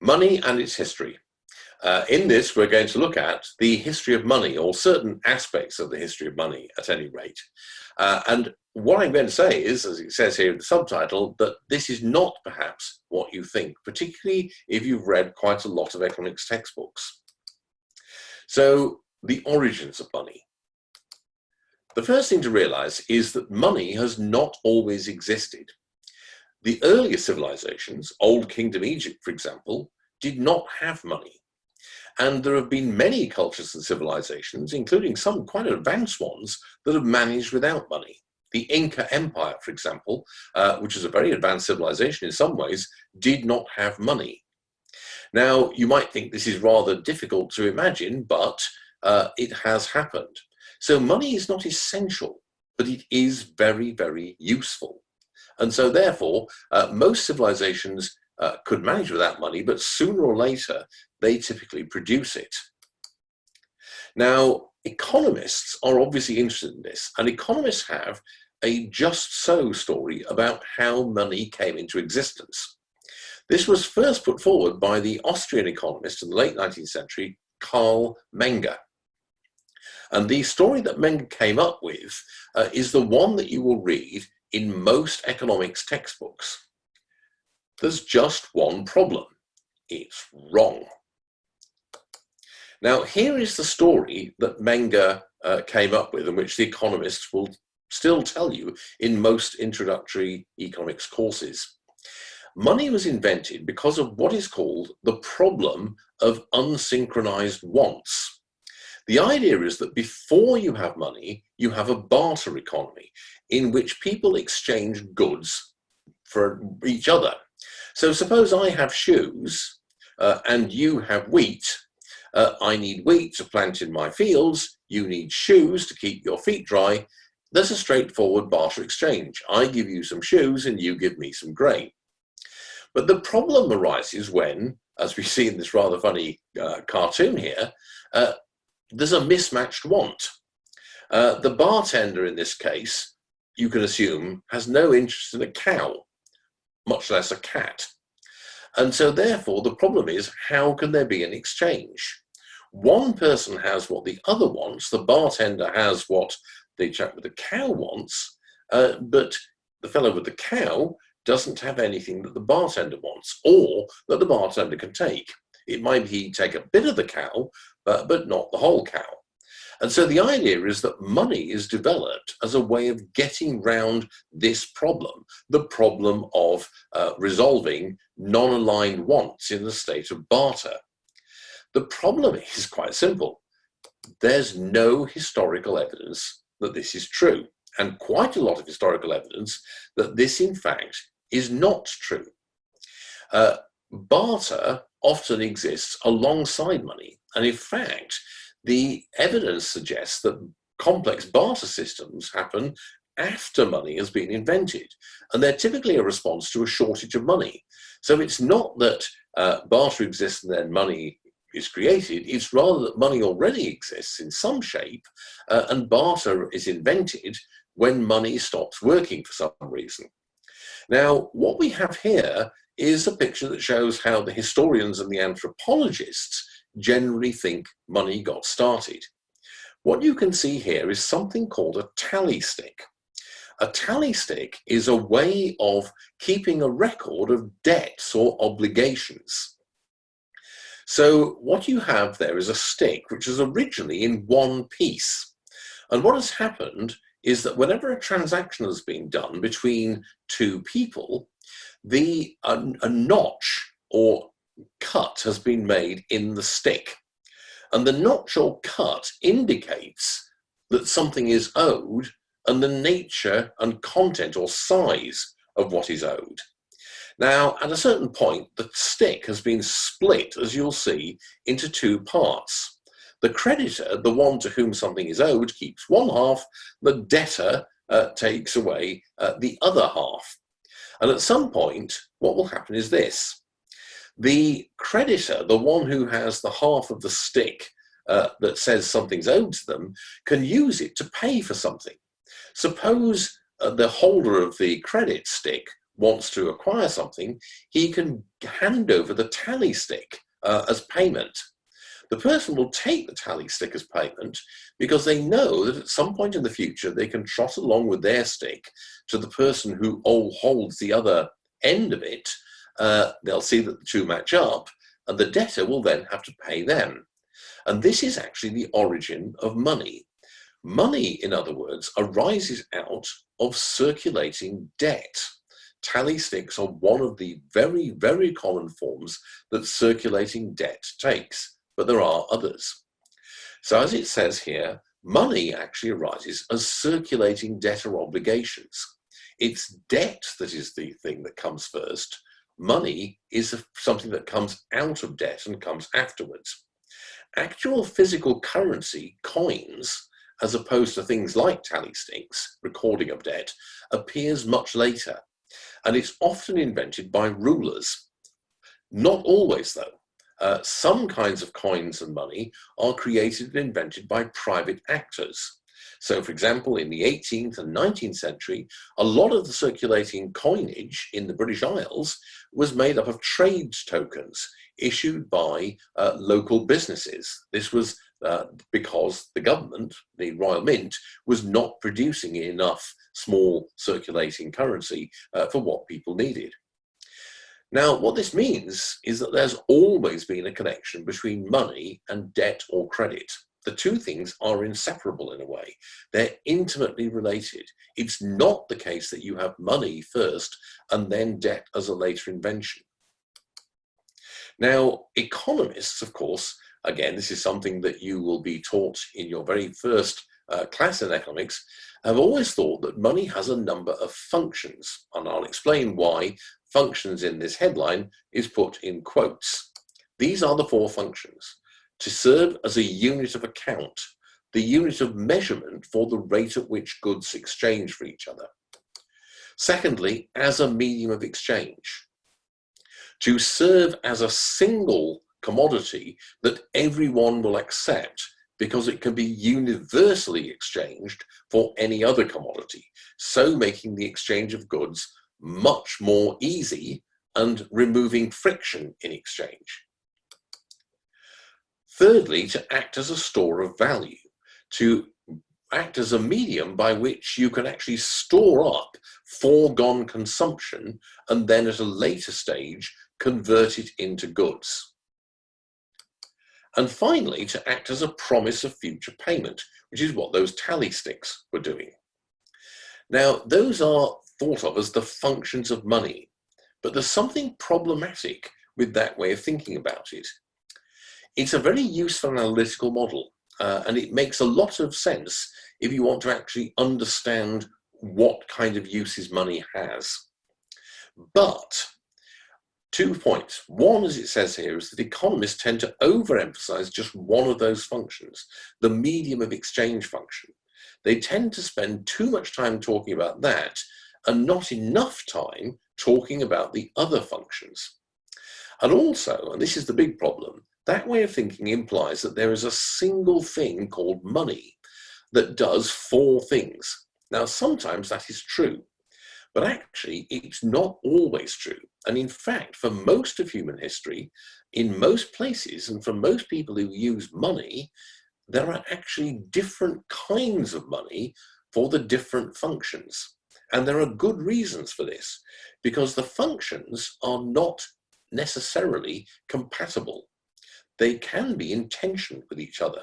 Money and its history. In this, we're going to look at the history of money, or certain aspects of the history of money at any rate. And what I'm going to say is, as it says here in the subtitle, that this is not perhaps what you think, particularly if you've read quite a lot of economics textbooks. So, the origins of money. The first thing to realize is that money has not always existed. The earlier civilizations, Old Kingdom Egypt, for example, did not have money. And there have been many cultures and civilizations, including some quite advanced ones, that have managed without money. The Inca Empire, for example, which is a very advanced civilization in some ways, did not have money. Now, you might think this is rather difficult to imagine, but it has happened. So money is not essential, but it is very, very useful. And so therefore, most civilizations could manage without money, but sooner or later, they typically produce it. Now, economists are obviously interested in this, and economists have a just so story about how money came into existence. This was first put forward by the Austrian economist in the late 19th century, Carl Menger. And the story that Menger came up with is the one that you will read in most economics textbooks. There's just one problem. It's wrong. Now, here is the story that Menger came up with, and which the economists will still tell you in most introductory economics courses. Money was invented because of what is called the problem of unsynchronized wants. The idea is that before you have money, you have a barter economy in which people exchange goods for each other. So suppose I have shoes and you have wheat. I need wheat to plant in my fields. You need shoes to keep your feet dry. There's a straightforward barter exchange. I give you some shoes and you give me some grain. But the problem arises when, as we see in this rather funny cartoon here, there's a mismatched want. The bartender in this case, you can assume, has no interest in a cow, much less a cat. And so therefore the problem is, how can there be an exchange? One person has what the other wants, the bartender has what the chap with the cow wants, but the fellow with the cow doesn't have anything that the bartender wants, or that the bartender can take. It might be he'd take a bit of the cow, but not the whole cow. And so the idea is that money is developed as a way of getting round this problem, the problem of resolving non-aligned wants in the state of barter. The problem is quite simple. There's no historical evidence that this is true, and quite a lot of historical evidence that this, in fact, is not true. Barter often exists alongside money, and in fact, the evidence suggests that complex barter systems happen after money has been invented, and they're typically a response to a shortage of money. So it's not that barter exists and then money is created, it's rather that money already exists in some shape, and barter is invented when money stops working for some reason. Now, what we have here is a picture that shows how the historians and the anthropologists generally think money got started. What you can see here is something called a tally stick. A tally stick is a way of keeping a record of debts or obligations. So what you have there is a stick which is originally in one piece. And what has happened is that whenever a transaction has been done between two people, a notch or cut has been made in the stick. And the notch or cut indicates that something is owed and the nature and content or size of what is owed. Now, at a certain point, the stick has been split, as you'll see, into two parts. The creditor, the one to whom something is owed, keeps one half, the debtor takes away the other half. And at some point, what will happen is this. The creditor, the one who has the half of the stick that says something's owed to them, can use it to pay for something. Suppose the holder of the credit stick wants to acquire something, he can hand over the tally stick as payment. The person will take the tally stick as payment because they know that at some point in the future they can trot along with their stick to the person who holds the other end of it. They'll see that the two match up, and the debtor will then have to pay them. And this is actually the origin of money. Money, in other words, arises out of circulating debt. Tally sticks are one of the very, very common forms that circulating debt takes, but there are others. So as it says here, money actually arises as circulating debtor obligations. It's debt that is the thing that comes first. Money is something that comes out of debt and comes afterwards. Actual physical currency, coins, as opposed to things like tally sticks, recording of debt, appears much later, and it's often invented by rulers. Not always, though. Some kinds of coins and money are created and invented by private actors. So, for example, in the 18th and 19th century, a lot of the circulating coinage in the British Isles was made up of trade tokens issued by local businesses. This was because the government, the Royal Mint, was not producing enough small circulating currency for what people needed. Now, what this means is that there's always been a connection between money and debt or credit. The two things are inseparable in a way. They're intimately related. It's not the case that you have money first and then debt as a later invention. Now, economists, of course, again, this is something that you will be taught in your very first class in economics, have always thought that money has a number of functions, and I'll explain why functions in this headline is put in quotes. These are the four functions: to serve as a unit of account, the unit of measurement for the rate at which goods exchange for each other. Secondly, as a medium of exchange, to serve as a single commodity that everyone will accept because it can be universally exchanged for any other commodity, so making the exchange of goods much more easy and removing friction in exchange. Thirdly, to act as a store of value, to act as a medium by which you can actually store up foregone consumption and then at a later stage convert it into goods. And finally, to act as a promise of future payment, which is what those tally sticks were doing. Now, those are thought of as the functions of money, but there's something problematic with that way of thinking about it. It's a very useful analytical model, and it makes a lot of sense if you want to actually understand what kind of uses money has. But 2 points. One, as it says here, is that economists tend to overemphasize just one of those functions, the medium of exchange function. They tend to spend too much time talking about that and not enough time talking about the other functions. And also, and this is the big problem, that way of thinking implies that there is a single thing called money that does four things. Now, sometimes that is true, but actually it's not always true. And in fact, for most of human history, in most places, and for most people who use money, there are actually different kinds of money for the different functions. And there are good reasons for this, because the functions are not necessarily compatible. They can be in tension with each other.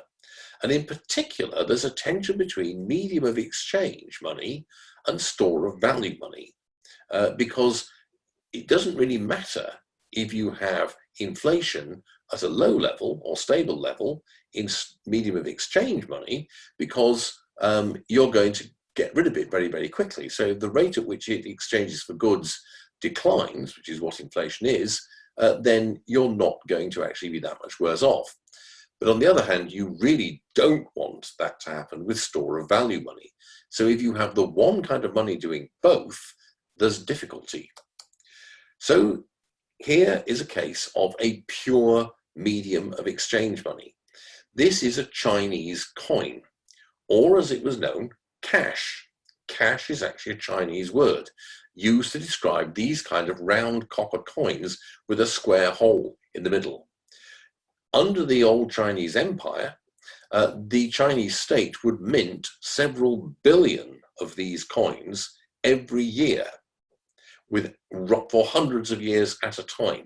And in particular, there's a tension between medium of exchange money and store of value money, because it doesn't really matter if you have inflation at a low level or stable level in medium of exchange money, because you're going to get rid of it very, very quickly. So if the rate at which it exchanges for goods declines, which is what inflation is, then you're not going to actually be that much worse off. But on the other hand, you really don't want that to happen with store of value money. So if you have the one kind of money doing both, there's difficulty. So here is a case of a pure medium of exchange money. This is a Chinese coin, or as it was known, cash. Cash is actually a Chinese word. used to describe these kind of round copper coins with a square hole in the middle. Under the old Chinese Empire, the Chinese state would mint several billion of these coins every year for hundreds of years at a time.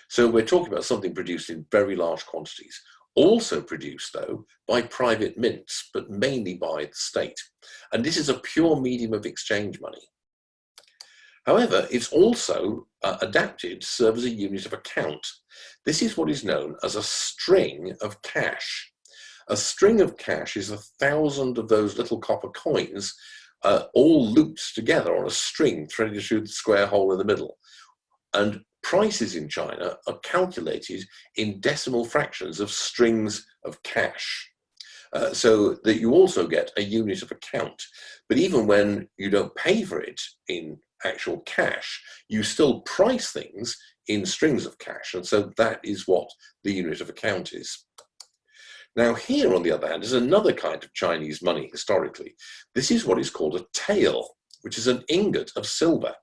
So we're talking about something produced in very large quantities, also produced though by private mints, but mainly by the state. And this is a pure medium of exchange money. However, it's also adapted to serve as a unit of account. This is what is known as a string of cash. A string of cash is 1,000 of those little copper coins all looped together on a string threaded through the square hole in the middle. And prices in China are calculated in decimal fractions of strings of cash, so that you also get a unit of account. But even when you don't pay for it in actual cash, you still price things in strings of cash, and so that is what the unit of account is. Now here, on the other hand, is another kind of Chinese money historically. This is what is called a tael, which is an ingot of silver,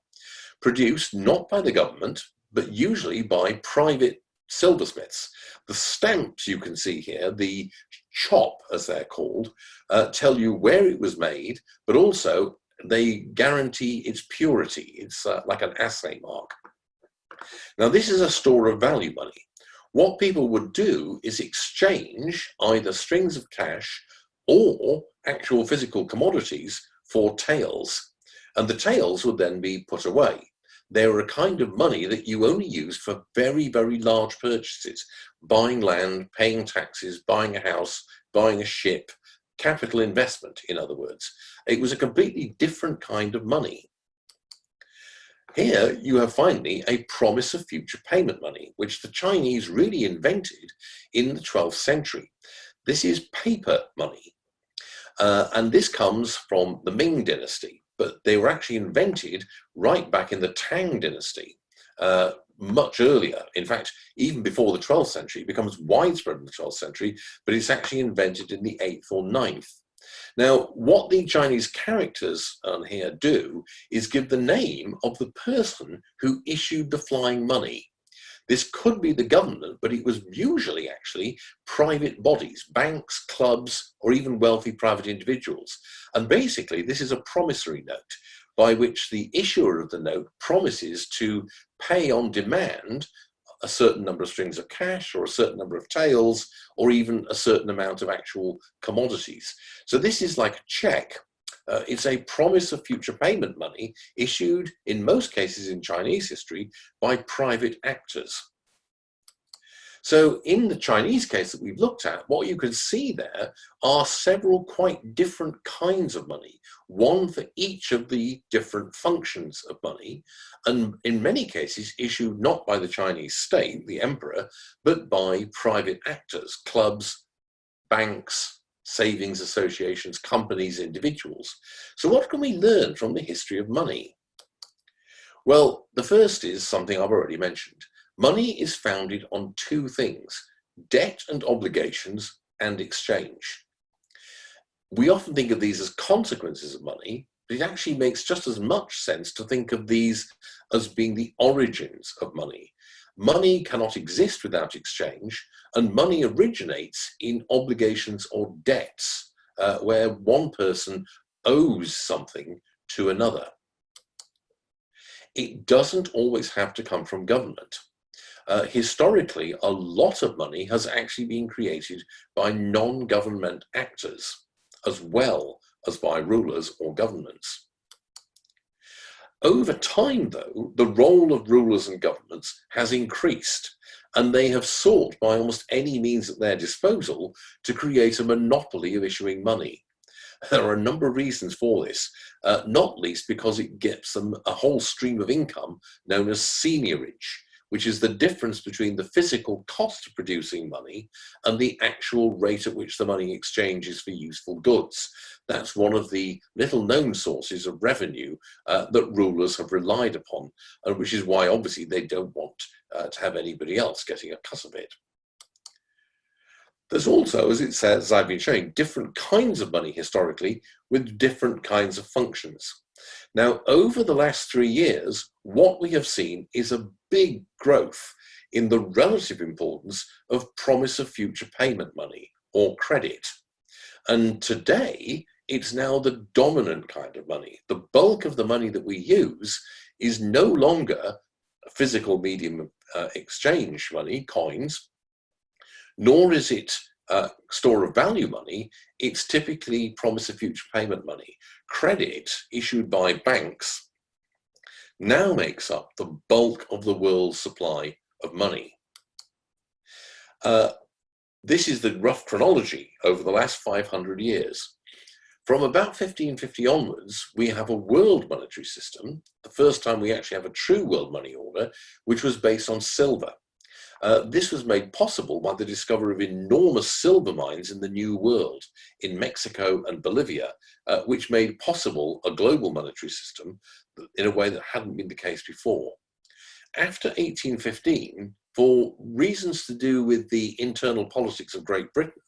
produced not by the government, but usually by private silversmiths. The stamps you can see here, the chop as they're called, tell you where it was made, but also they guarantee its purity. It's like an assay mark. Now this is a store of value money. What people would do is exchange either strings of cash or actual physical commodities for taels, and the taels would then be put away. They were a kind of money that you only used for very, very large purchases, buying land, paying taxes, buying a house, buying a ship, capital investment, in other words. It was a completely different kind of money. Here you have finally a promise of future payment money, which the Chinese really invented in the 12th century. This is paper money, and this comes from the Ming dynasty, but they were actually invented right back in the Tang dynasty, much earlier. In fact, even before the 12th century. It becomes widespread in the 12th century, but it's actually invented in the 8th or 9th. Now, what the Chinese characters on here do is give the name of the person who issued the flying money. This could be the government, but it was usually actually private bodies, banks, clubs, or even wealthy private individuals. And basically, this is a promissory note by which the issuer of the note promises to pay on demand a certain number of strings of cash or a certain number of taels or even a certain amount of actual commodities. So this is like a check. It's a promise of future payment money issued in most cases in Chinese history by private actors. So in the Chinese case that we've looked at, what you can see there are several quite different kinds of money, one for each of the different functions of money, and in many cases issued not by the Chinese state, the emperor, but by private actors, clubs, banks, savings associations, companies, individuals. So what can we learn from the history of money? Well, the first is something I've already mentioned. Money is founded on two things: debt and obligations and exchange. We often think of these as consequences of money, but it actually makes just as much sense to think of these as being the origins of money. Money cannot exist without exchange, and money originates in obligations or debts, where one person owes something to another. It doesn't always have to come from government. Historically, a lot of money has actually been created by non-government actors, as well as by rulers or governments. Over time, though, the role of rulers and governments has increased, and they have sought by almost any means at their disposal to create a monopoly of issuing money. There are a number of reasons for this, not least because it gets them a whole stream of income known as seigniorage, which is the difference between the physical cost of producing money and the actual rate at which the money exchanges for useful goods. That's one of the little-known sources of revenue that rulers have relied upon, and which is why obviously they don't want to have anybody else getting a cut of it. There's also, as it says, as I've been showing, different kinds of money historically with different kinds of functions. Now, over the last 3 years, what we have seen is a big growth in the relative importance of promise of future payment money or credit. And today, it's now the dominant kind of money. The bulk of the money that we use is no longer physical medium exchange money, coins, nor is it store of value money. It's typically promise of future payment money. Credit issued by banks now makes up the bulk of the world's supply of money. This is the rough chronology over the last 500 years. From about 1550 onwards, we have a world monetary system, the first time we actually have a true world money order, which was based on silver. This was made possible by the discovery of enormous silver mines in the New World, in Mexico and Bolivia, which made possible a global monetary system in a way that hadn't been the case before. After 1815, for reasons to do with the internal politics of Great Britain,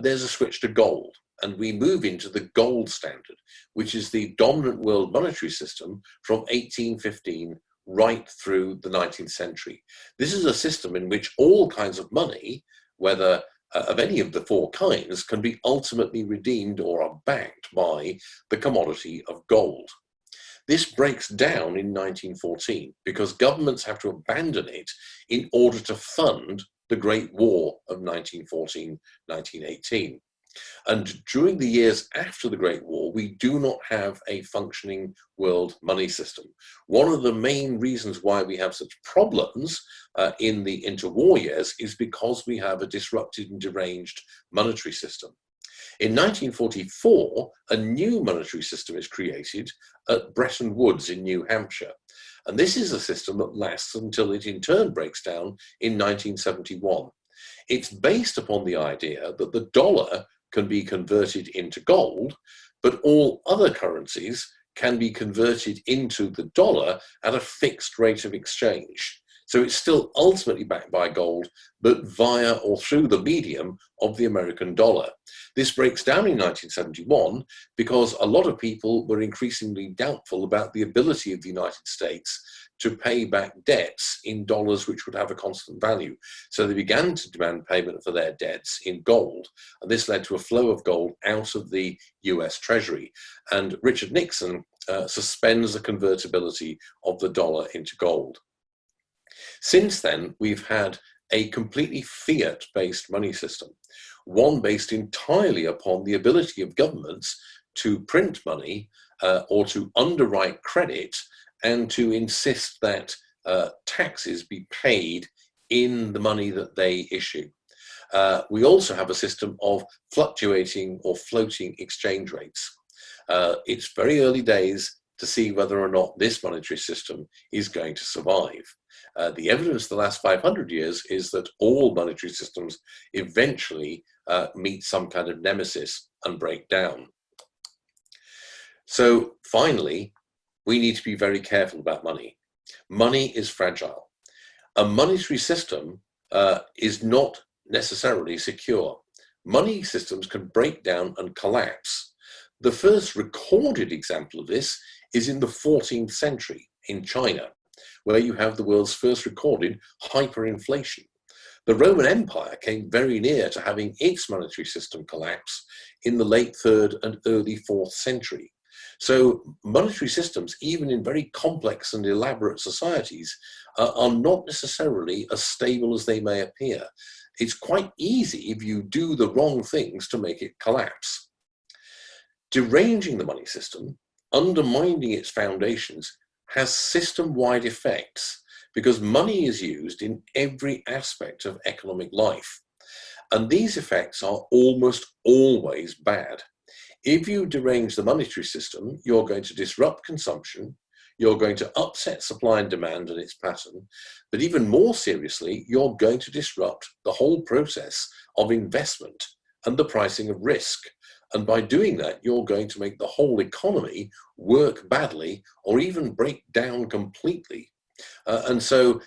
there's a switch to gold, and we move into the gold standard, which is the dominant world monetary system from 1815 right through the 19th century. This is a system in which all kinds of money, whether of any of the four kinds, can be ultimately redeemed or are backed by the commodity of gold. This breaks down in 1914 because governments have to abandon it in order to fund the Great War of 1914-1918. And during the years after the Great War, we do not have a functioning world money system. One of the main reasons why we have such problems in the interwar years is because we have a disrupted and deranged monetary system. In 1944, a new monetary system is created at Bretton Woods in New Hampshire. And this is a system that lasts until it in turn breaks down in 1971. It's based upon the idea that the dollar can be converted into gold, but all other currencies can be converted into the dollar at a fixed rate of exchange. So it's still ultimately backed by gold, but via or through the medium of the American dollar. This breaks down in 1971 because a lot of people were increasingly doubtful about the ability of the United States to pay back debts in dollars which would have a constant value. So they began to demand payment for their debts in gold, and this led to a flow of gold out of the US Treasury. And Richard Nixon suspends the convertibility of the dollar into gold. Since then, we've had a completely fiat-based money system, one based entirely upon the ability of governments to print money or to underwrite credit and to insist that taxes be paid in the money that they issue. We also have a system of fluctuating or floating exchange rates. It's very early days to see whether or not this monetary system is going to survive. The evidence the last 500 years is that all monetary systems eventually meet some kind of nemesis and break down. So finally, we need to be very careful about money. Money is fragile. A monetary system is not necessarily secure. Money systems can break down and collapse. The first recorded example of this is in the 14th century in China, where you have the world's first recorded hyperinflation. The Roman Empire came very near to having its monetary system collapse in the late 3rd and early 4th century. So monetary systems, even in very complex and elaborate societies, are not necessarily as stable as they may appear. It's quite easy if you do the wrong things to make it collapse. Deranging the money system, undermining its foundations, has system-wide effects because money is used in every aspect of economic life. And these effects are almost always bad. If you derange the monetary system, you're going to disrupt consumption, you're going to upset supply and demand and its pattern, but even more seriously, you're going to disrupt the whole process of investment and the pricing of risk. And by doing that, you're going to make the whole economy work badly or even break down completely. And so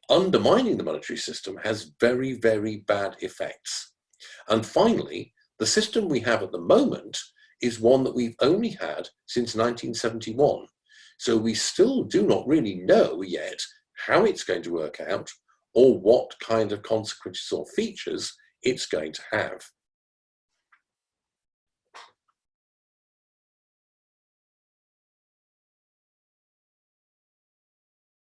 undermining the monetary system has very, very bad effects. And finally, the system we have at the moment is one that we've only had since 1971. So we still do not really know yet how it's going to work out or what kind of consequences or features it's going to have.